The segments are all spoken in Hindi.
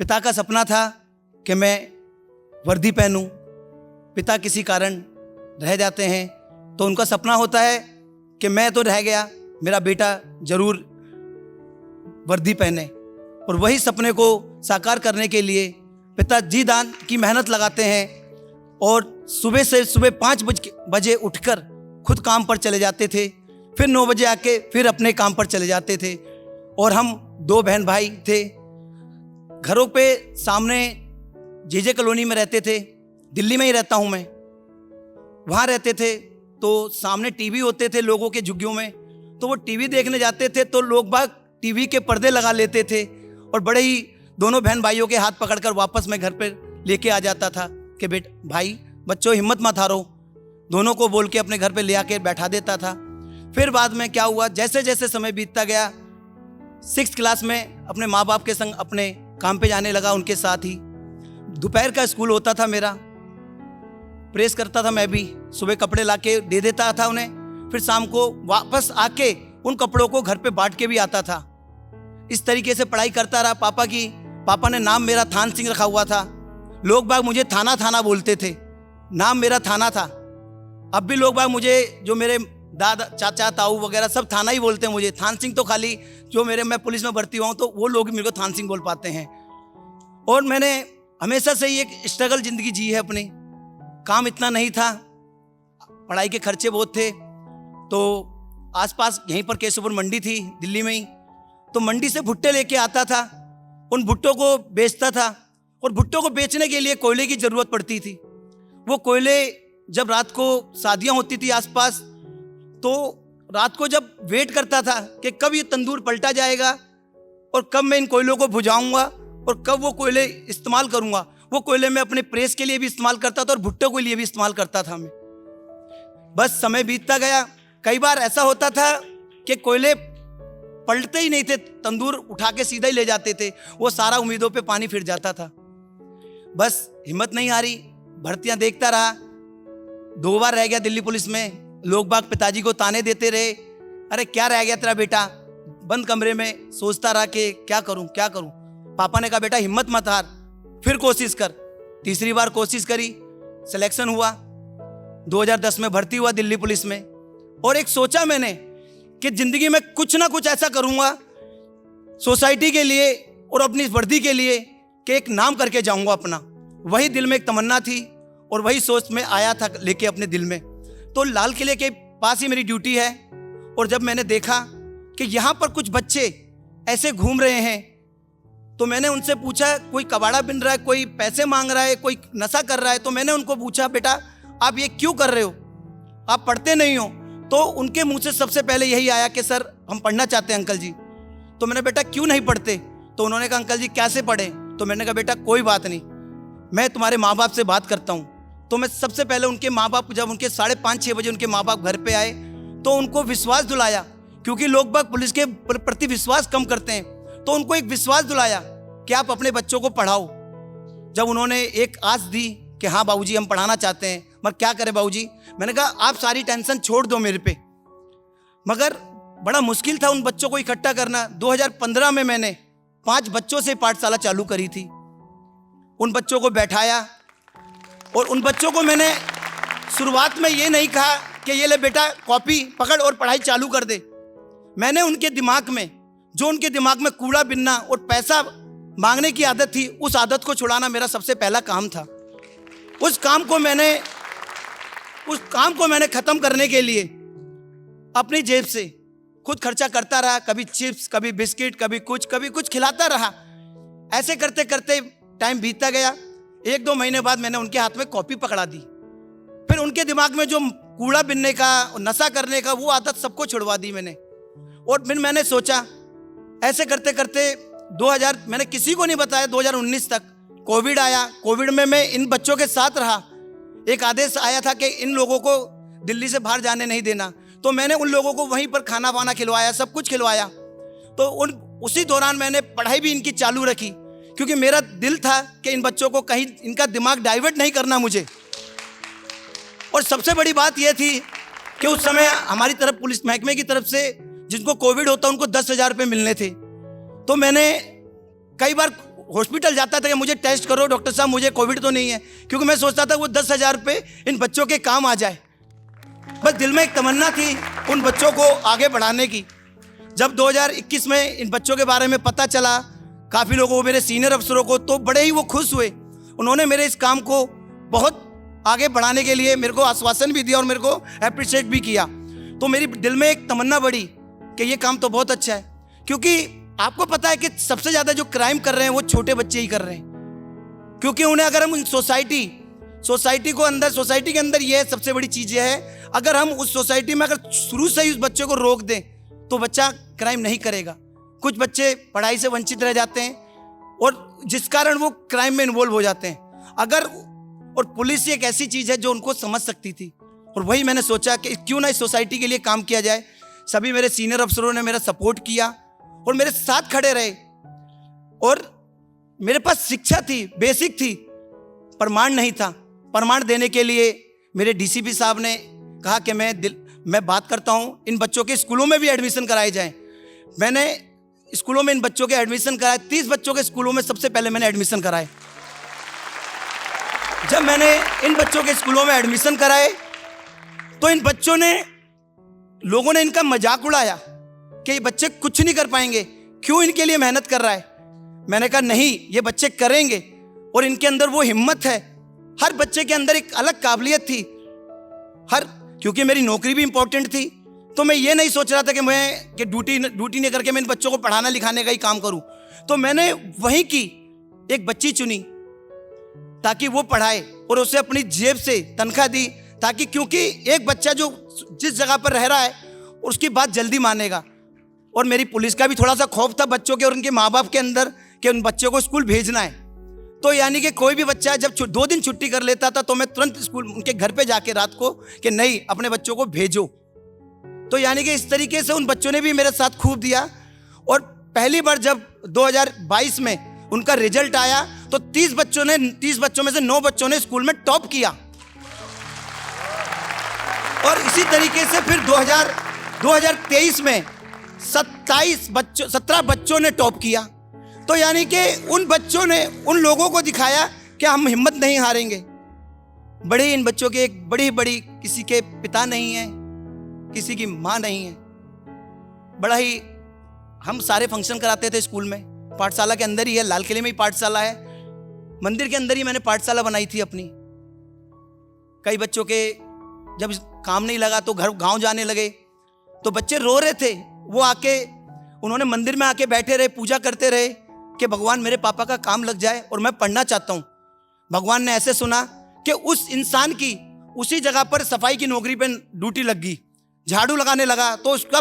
पिता का सपना था कि मैं वर्दी पहनूं। पिता किसी कारण रह जाते हैं तो उनका सपना होता है कि मैं तो रह गया, मेरा बेटा जरूर वर्दी पहने। और वही सपने को साकार करने के लिए पिता जी दान की मेहनत लगाते हैं और सुबह 5 बजे उठकर खुद काम पर चले जाते थे, फिर 9 बजे आके फिर अपने काम पर चले जाते थे। और हम 2 बहन भाई थे। घरों पे सामने जेजे कॉलोनी में रहते थे, दिल्ली में ही रहता हूँ मैं, वहाँ रहते थे। तो सामने टीवी होते थे लोगों के झुग्गियों में, तो वो टीवी देखने जाते थे तो लोग बाग टीवी के पर्दे लगा लेते थे और बड़े ही दोनों बहन भाइयों के हाथ पकड़कर वापस मैं घर पर लेके आ जाता था कि भाई बच्चों हिम्मत मत हारो, दोनों को बोल के अपने घर पे ले आके बैठा देता था। फिर बाद में क्या हुआ, जैसे जैसे समय बीतता गया, 6th क्लास में अपने माँ बाप के संग अपने काम पे जाने लगा उनके साथ ही। दोपहर का स्कूल होता था मेरा, प्रेस करता था मैं भी, सुबह कपड़े लाके दे देता था उन्हें, फिर शाम को वापस आके उन कपड़ों को घर पे बांट के भी आता था। इस तरीके से पढ़ाई करता रहा। पापा ने नाम मेरा थान सिंह रखा हुआ था। लोग बाग मुझे थाना थाना बोलते थे, नाम मेरा थाना था। अब भी लोग बाग मुझे, जो मेरे दादा चाचा ताऊ वगैरह सब थाना ही बोलते हैं मुझे। थान सिंह तो खाली जो मैं पुलिस में भर्ती हुआ हूँ तो वो लोग मेरे को थान सिंह बोल पाते हैं। और मैंने हमेशा से ही एक स्ट्रगल जिंदगी जी है अपनी। काम इतना नहीं था, पढ़ाई के खर्चे बहुत थे। तो आसपास यहीं पर केशवपुर मंडी थी दिल्ली में ही, तो मंडी से भुट्टे लेके आता था, उन भुट्टों को बेचता था। और भुट्टों को बेचने के लिए कोयले की ज़रूरत पड़ती थी। वो कोयले जब रात को शादियाँ होती थी आसपास, तो रात को जब वेट करता था कि कब ये तंदूर पलटा जाएगा और कब मैं इन कोयलों को बुझाऊंगा और कब वो कोयले इस्तेमाल करूंगा। वो कोयले मैं अपने प्रेस के लिए भी इस्तेमाल करता था और भुट्टों के लिए भी इस्तेमाल करता था मैं। बस समय बीतता गया। कई बार ऐसा होता था कि कोयले पलटते ही नहीं थे, तंदूर उठा के सीधा ही ले जाते थे। वो सारा उम्मीदों पे पानी फिर जाता था। बस हिम्मत नहीं हारी, भर्तियां देखता रहा। 2 बार रह गया दिल्ली पुलिस में। लोग बाग पिताजी को ताने देते रहे, अरे क्या रह गया तेरा बेटा। बंद कमरे में सोचता रहा कि क्या करूं क्या करूं। पापा ने कहा बेटा हिम्मत मत हार, फिर कोशिश कर। तीसरी बार कोशिश करी, सिलेक्शन हुआ। 2010 में भर्ती हुआ दिल्ली पुलिस में। और एक सोचा मैंने कि जिंदगी में कुछ ना कुछ ऐसा करूंगा सोसाइटी के लिए और अपनी वर्दी के लिए कि एक नाम करके जाऊंगा अपना। वही दिल में एक तमन्ना थी और वही सोच में आया था लेके अपने दिल में। तो लाल किले के पास ही मेरी ड्यूटी है। और जब मैंने देखा कि यहाँ पर कुछ बच्चे ऐसे घूम रहे हैं, तो मैंने उनसे पूछा, कोई कबाड़ा बिन रहा है, कोई पैसे मांग रहा है, कोई नशा कर रहा है। तो मैंने उनको पूछा, बेटा आप ये क्यों कर रहे हो, आप पढ़ते नहीं हो। तो उनके मुंह से सबसे पहले यही आया कि सर हम पढ़ना चाहते हैं अंकल जी। तो मैंने बेटा क्यों नहीं पढ़ते। तो उन्होंने कहा अंकल जी कैसे पढ़े। तो मैंने कहा बेटा कोई बात नहीं, मैं तुम्हारे माँ बाप से बात करता हूँ। तो मैं सबसे पहले उनके माँ बाप, जब उनके 5:30-6 बजे उनके माँ बाप घर पे आए तो उनको विश्वास दिलाया, क्योंकि लोग बाग पुलिस के प्रति विश्वास कम करते हैं। तो उनको एक विश्वास दिलाया कि आप अपने बच्चों को पढ़ाओ। जब उन्होंने एक आस दी कि हाँ बाबूजी हम पढ़ाना चाहते हैं, मगर क्या करें बाबूजी। मैंने कहा आप सारी टेंशन छोड़ दो मेरे पे। मगर बड़ा मुश्किल था उन बच्चों को इकट्ठा करना। 2015 में मैंने 5 बच्चों से पाठशाला चालू करी थी। उन बच्चों को बैठाया और उन बच्चों को मैंने शुरुआत में ये नहीं कहा कि ये ले बेटा कॉपी पकड़ और पढ़ाई चालू कर दे। मैंने उनके दिमाग में, जो उनके दिमाग में कूड़ा बिनना और पैसा मांगने की आदत थी, उस आदत को छुड़ाना मेरा सबसे पहला काम था। उस काम को मैंने खत्म करने के लिए अपनी जेब से खुद खर्चा करता रहा। कभी चिप्स, कभी बिस्किट, कभी कुछ खिलाता रहा। ऐसे करते करते टाइम बीतता गया। 1-2 महीने बाद मैंने उनके हाथ में कॉपी पकड़ा दी। फिर उनके दिमाग में जो कूड़ा बिनने का, नशा करने का, वो आदत सबको छुड़वा दी मैंने। और फिर मैंने सोचा, ऐसे करते करते मैंने किसी को नहीं बताया, 2019 तक कोविड आया। कोविड में मैं इन बच्चों के साथ रहा। एक आदेश आया था कि इन लोगों को दिल्ली से बाहर जाने नहीं देना। तो मैंने उन लोगों को वहीं पर खाना वाना खिलवाया, सब कुछ खिलवाया। तो उसी दौरान मैंने पढ़ाई भी इनकी चालू रखी, क्योंकि मेरा दिल था कि इन बच्चों को कहीं इनका दिमाग डाइवर्ट नहीं करना मुझे। और सबसे बड़ी बात यह थी कि उस समय हमारी तरफ पुलिस महकमे की तरफ से जिनको कोविड होता उनको 10,000 रुपये मिलने थे। तो मैंने कई बार हॉस्पिटल जाता था कि मुझे टेस्ट करो डॉक्टर साहब, मुझे कोविड तो नहीं है, क्योंकि मैं सोचता था वो 10,000 रुपये इन बच्चों के काम आ जाए। बस दिल में एक तमन्ना थी उन बच्चों को आगे बढ़ाने की। जब 2021 में इन बच्चों के बारे में पता चला काफ़ी लोगों को, मेरे सीनियर अफसरों को, तो बड़े ही वो खुश हुए। उन्होंने मेरे इस काम को बहुत आगे बढ़ाने के लिए मेरे को आश्वासन भी दिया और मेरे को अप्रिशिएट भी किया। तो मेरी दिल में एक तमन्ना बढ़ी कि ये काम तो बहुत अच्छा है, क्योंकि आपको पता है कि सबसे ज़्यादा जो क्राइम कर रहे हैं वो छोटे बच्चे ही कर रहे हैं। क्योंकि उन्हें अगर हम सोसाइटी के अंदर ये सबसे बड़ी चीज़ ये है, अगर हम उस सोसाइटी में अगर शुरू से ही उस बच्चे को रोक दें तो बच्चा क्राइम नहीं करेगा। कुछ बच्चे पढ़ाई से वंचित रह जाते हैं और जिस कारण वो क्राइम में इन्वॉल्व हो जाते हैं। और पुलिस एक ऐसी चीज़ है जो उनको समझ सकती थी, और वही मैंने सोचा कि क्यों ना इस सोसाइटी के लिए काम किया जाए। सभी मेरे सीनियर अफसरों ने मेरा सपोर्ट किया और मेरे साथ खड़े रहे। और मेरे पास शिक्षा थी, बेसिक थी, प्रमाण नहीं था। प्रमाण देने के लिए मेरे डीसीपी साहब ने कहा कि मैं बात करता हूँ, इन बच्चों के स्कूलों में भी एडमिशन कराए जाएं। मैंने स्कूलों में इन बच्चों के एडमिशन कराए। 30 बच्चों के स्कूलों में सबसे पहले मैंने एडमिशन कराए। जब मैंने इन बच्चों के स्कूलों में एडमिशन कराए तो इन बच्चों ने, लोगों ने इनका मजाक उड़ाया कि ये बच्चे कुछ नहीं कर पाएंगे, क्यों इनके लिए मेहनत कर रहा है। मैंने कहा नहीं, ये बच्चे करेंगे और इनके अंदर वो हिम्मत है। हर बच्चे के अंदर एक अलग काबिलियत थी। क्योंकि मेरी नौकरी भी इंपॉर्टेंट थी, तो मैं ये नहीं सोच रहा था कि ड्यूटी नहीं करके मैं इन बच्चों को पढ़ाना लिखाने का ही काम करूं। तो मैंने वहीं की एक बच्ची चुनी ताकि वो पढ़ाए और उसे अपनी जेब से तनख्वाह दी, ताकि, क्योंकि एक बच्चा जो जिस जगह पर रह रहा है उसकी बात जल्दी मानेगा। और मेरी पुलिस का भी थोड़ा सा खौफ था बच्चों के और उनके माँ बाप के अंदर कि उन बच्चों को स्कूल भेजना है। तो यानी कि कोई भी बच्चा जब 2 दिन छुट्टी कर लेता था तो मैं तुरंत स्कूल उनके घर पे जाके रात को कि नहीं, अपने बच्चों को भेजो। तो यानी कि इस तरीके से उन बच्चों ने भी मेरे साथ खूब दिया। और पहली बार जब 2022 में उनका रिजल्ट आया तो 30 बच्चों में से 9 बच्चों ने स्कूल में टॉप किया। और इसी तरीके से फिर 2023 में 17 बच्चों ने टॉप किया। तो यानी कि उन बच्चों ने उन लोगों को दिखाया कि हम हिम्मत नहीं हारेंगे। बड़े इन बच्चों के एक बड़ी किसी के पिता नहीं है, किसी की माँ नहीं है। बड़ा ही हम सारे फंक्शन कराते थे स्कूल में, पाठशाला के अंदर ही है, लाल किले में ही पाठशाला है, मंदिर के अंदर ही मैंने पाठशाला बनाई थी अपनी। कई बच्चों के जब काम नहीं लगा तो गांव जाने लगे, तो बच्चे रो रहे थे। वो उन्होंने मंदिर में आके बैठे रहे, पूजा करते रहे कि भगवान मेरे पापा का काम लग जाए और मैं पढ़ना चाहता हूँ। भगवान ने ऐसे सुना कि उस इंसान की उसी जगह पर सफाई की नौकरी पर ड्यूटी लग गई, झाड़ू लगाने लगा। तो उसका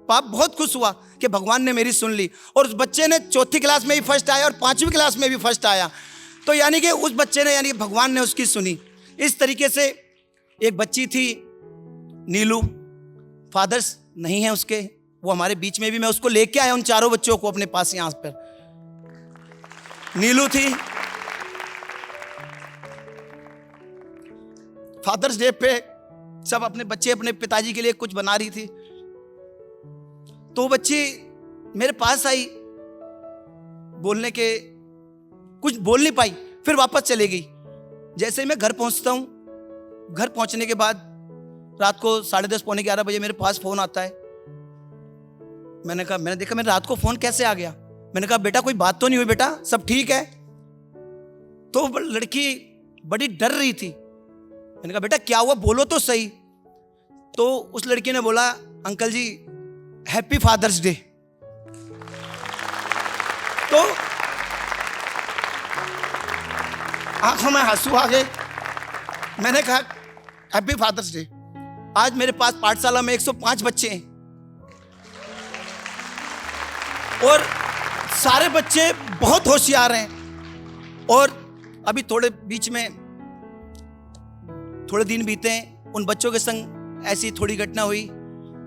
बाप बहुत खुश हुआ कि भगवान ने मेरी सुन ली। और उस बच्चे ने 4थी क्लास में भी फर्स्ट आया और 5वीं क्लास में भी फर्स्ट आया। तो यानी कि उस बच्चे ने, यानी भगवान ने उसकी सुनी। इस तरीके से एक बच्ची थी नीलू, फादर्स नहीं है उसके, वो हमारे बीच में भी, मैं उसको लेके आया उन चारों बच्चों को अपने पास यहाँ पर। नीलू थी, फादर्स डे पे सब अपने बच्चे अपने पिताजी के लिए कुछ बना रही थी। तो वो बच्ची मेरे पास आई, कुछ बोल नहीं पाई, फिर वापस चले गई। जैसे ही मैं घर पहुंचता हूं, घर पहुंचने के बाद रात को 10:30 पौने 11 बजे मेरे पास फोन आता है। मैंने देखा मेरे रात को फोन कैसे आ गया। मैंने कहा बेटा कोई बात तो नहीं हुई बेटा, सब ठीक है। तो लड़की बड़ी डर रही थी। मैंने कहा बेटा क्या हुआ, बोलो तो सही। तो उस लड़की ने बोला अंकल जी हैप्पी फादर्स डे। तो आंखों में आंसू आ गए। मैंने कहा हैप्पी फादर्स डे। आज मेरे पास पाठशाला में 105 बच्चे हैं और सारे बच्चे बहुत होशियार हैं। और अभी थोड़े दिन बीते हैं, उन बच्चों के संग ऐसी थोड़ी घटना हुई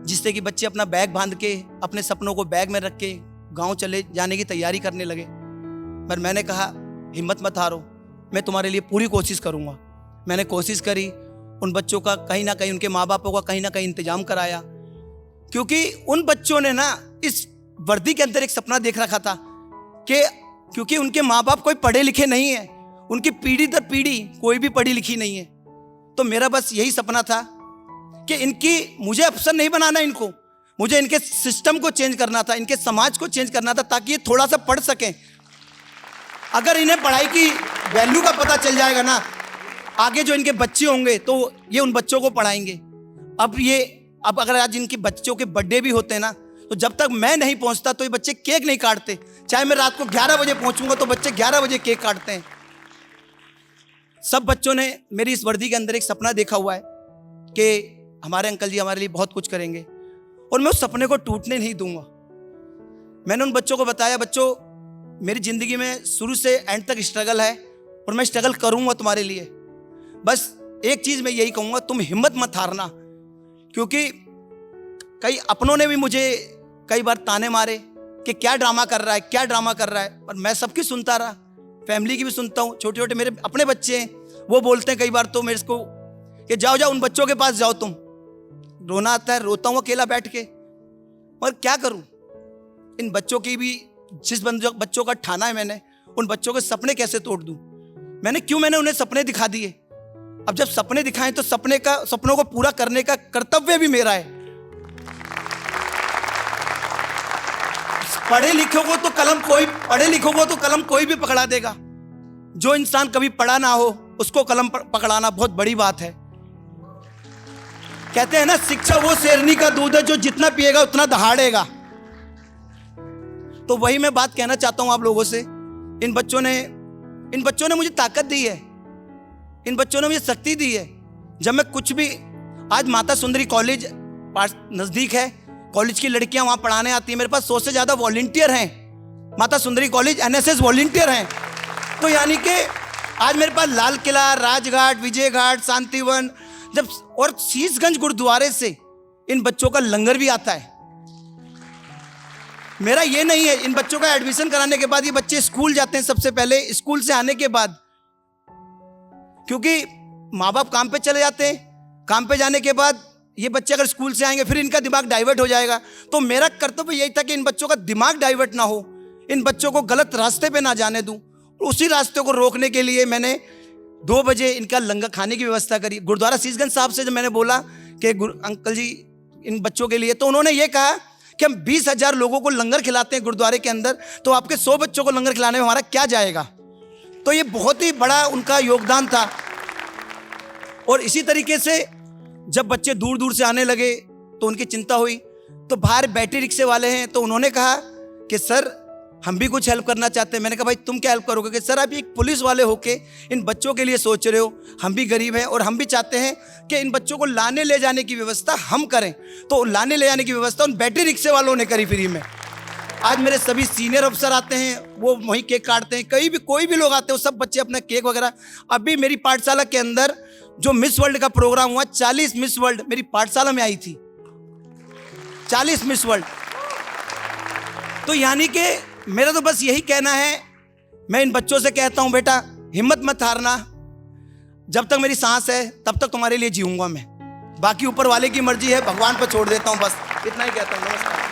जिससे कि बच्चे अपना बैग बांध के, अपने सपनों को बैग में रख के गांव चले जाने की तैयारी करने लगे। पर मैंने कहा हिम्मत मत हारो, मैं तुम्हारे लिए पूरी कोशिश करूंगा। मैंने कोशिश करी, उन बच्चों का कहीं ना कहीं, उनके माँ बापों का कहीं ना कहीं इंतजाम कराया, क्योंकि उन बच्चों ने ना इस वर्दी के अंदर एक सपना देख रखा था कि क्योंकि उनके माँ बाप कोई पढ़े लिखे नहीं है, उनकी पीढ़ी दर पीढ़ी कोई भी पढ़ी लिखी नहीं है। तो मेरा बस यही सपना था कि इनकी, मुझे अफसर नहीं बनाना इनको, मुझे इनके सिस्टम को चेंज करना था, इनके समाज को चेंज करना था, ताकि ये थोड़ा सा पढ़ सकें। अगर इन्हें पढ़ाई की वैल्यू का पता चल जाएगा ना, आगे जो इनके बच्चे होंगे तो ये उन बच्चों को पढ़ाएंगे। अब अगर आज इनके बच्चों के बर्थडे भी होते हैं ना, तो जब तक मैं नहीं पहुंचता तो ये बच्चे केक नहीं काटते। चाहे मैं रात को 11 बजे पहुंचूंगा तो बच्चे 11 बजे केक काटते हैं। सब बच्चों ने मेरी इस वर्दी के अंदर एक सपना देखा हुआ है कि हमारे अंकल जी हमारे लिए बहुत कुछ करेंगे, और मैं उस सपने को टूटने नहीं दूंगा। मैंने उन बच्चों को बताया, बच्चों मेरी ज़िंदगी में शुरू से एंड तक स्ट्रगल है और मैं स्ट्रगल करूंगा तुम्हारे लिए। बस एक चीज़ मैं यही कहूँगा, तुम हिम्मत मत हारना। क्योंकि कई अपनों ने भी मुझे कई बार ताने मारे कि क्या ड्रामा कर रहा है, क्या ड्रामा कर रहा है, पर मैं सबकी सुनता रहा, फैमिली की भी सुनता हूँ। छोटे छोटे मेरे अपने बच्चे हैं, वो बोलते हैं कई बार तो मेरे को कि जाओ जाओ उन बच्चों के पास जाओ, तुम। रोना आता है, रोता हूँ अकेला बैठ के, और क्या करूँ। इन बच्चों की भी, जिस बच्चों का ठाना है मैंने, उन बच्चों के सपने कैसे तोड़ दूँ। मैंने उन्हें सपने दिखा दिए। अब जब सपने दिखाएं तो सपनों को पूरा करने का कर्तव्य भी मेरा है। पढ़े लिखों को तो कलम कोई भी पकड़ा देगा। जो इंसान कभी पढ़ा ना हो उसको कलम पकड़ाना बहुत बड़ी बात है। कहते हैं ना, शिक्षा वो शेरनी का दूध है जो जितना पिएगा उतना दहाड़ेगा। तो वही मैं बात कहना चाहता हूं आप लोगों से। इन बच्चों ने मुझे ताकत दी है, इन बच्चों ने मुझे शक्ति दी है। जब मैं कुछ भी, आज माता सुंदरी कॉलेज नजदीक है, कॉलेज की लड़कियां वहां पढ़ाने आती हैं। मेरे पास 100 से ज्यादा वॉलंटियर हैं, Mata Sundari college NSS volunteer हैं। तो यानी कि आज मेरे पास लाल किला, राजघाट, विजय घाट, शांतिवन, जब और शीशगंज गुरुद्वारे से इन बच्चों का लंगर भी आता है। मेरा ये नहीं है, इन बच्चों का एडमिशन कराने के बाद ये बच्चे स्कूल जाते हैं। सबसे पहले स्कूल से आने के बाद, क्योंकि माँ बाप काम पे चले जाते हैं, काम पे जाने के बाद ये बच्चे अगर स्कूल से आएंगे फिर इनका दिमाग डाइवर्ट हो जाएगा। तो मेरा कर्तव्य यही था कि इन बच्चों का दिमाग डाइवर्ट ना हो, इन बच्चों को गलत रास्ते पे ना जाने दूं। उसी रास्ते को रोकने के लिए मैंने 2 बजे इनका लंगर खाने की व्यवस्था करी। गुरुद्वारा शीशगंज साहब से जब मैंने बोला कि अंकल जी इन बच्चों के लिए, तो उन्होंने ये कहा कि हम 20,000 लोगों को लंगर खिलाते हैं गुरुद्वारे के अंदर, तो आपके 100 बच्चों को लंगर खिलाने में हमारा क्या जाएगा। तो ये बहुत ही बड़ा उनका योगदान था। और इसी तरीके से जब बच्चे दूर दूर से आने लगे तो उनकी चिंता हुई। तो बाहर बैटरी रिक्शे वाले हैं, तो उन्होंने कहा कि सर हम भी कुछ हेल्प करना चाहते हैं। मैंने कहा भाई तुम क्या हेल्प करोगे? कि सर आप एक पुलिस वाले होके इन बच्चों के लिए सोच रहे हो, हम भी गरीब हैं और हम भी चाहते हैं कि इन बच्चों को लाने ले जाने की व्यवस्था हम करें। तो लाने ले जाने की व्यवस्था उन बैटरी रिक्शे वालों ने करी फ्री में। आज मेरे सभी सीनियर अफसर आते हैं, वो वहीं केक काटते हैं। कोई भी लोग आते हैं, वो सब बच्चे अपना केक वगैरह। अभी मेरी पाठशाला के अंदर जो मिस वर्ल्ड का प्रोग्राम हुआ, 40 मिस वर्ल्ड मेरी पाठशाला में आई थी, 40 मिस वर्ल्ड। तो यानी कि मेरा तो बस यही कहना है, मैं इन बच्चों से कहता हूं बेटा हिम्मत मत हारना। जब तक मेरी सांस है तब तक तुम्हारे लिए जीऊंगा मैं, बाकी ऊपर वाले की मर्जी है, भगवान पर छोड़ देता हूं। बस इतना ही कहता हूं। नमस्कार।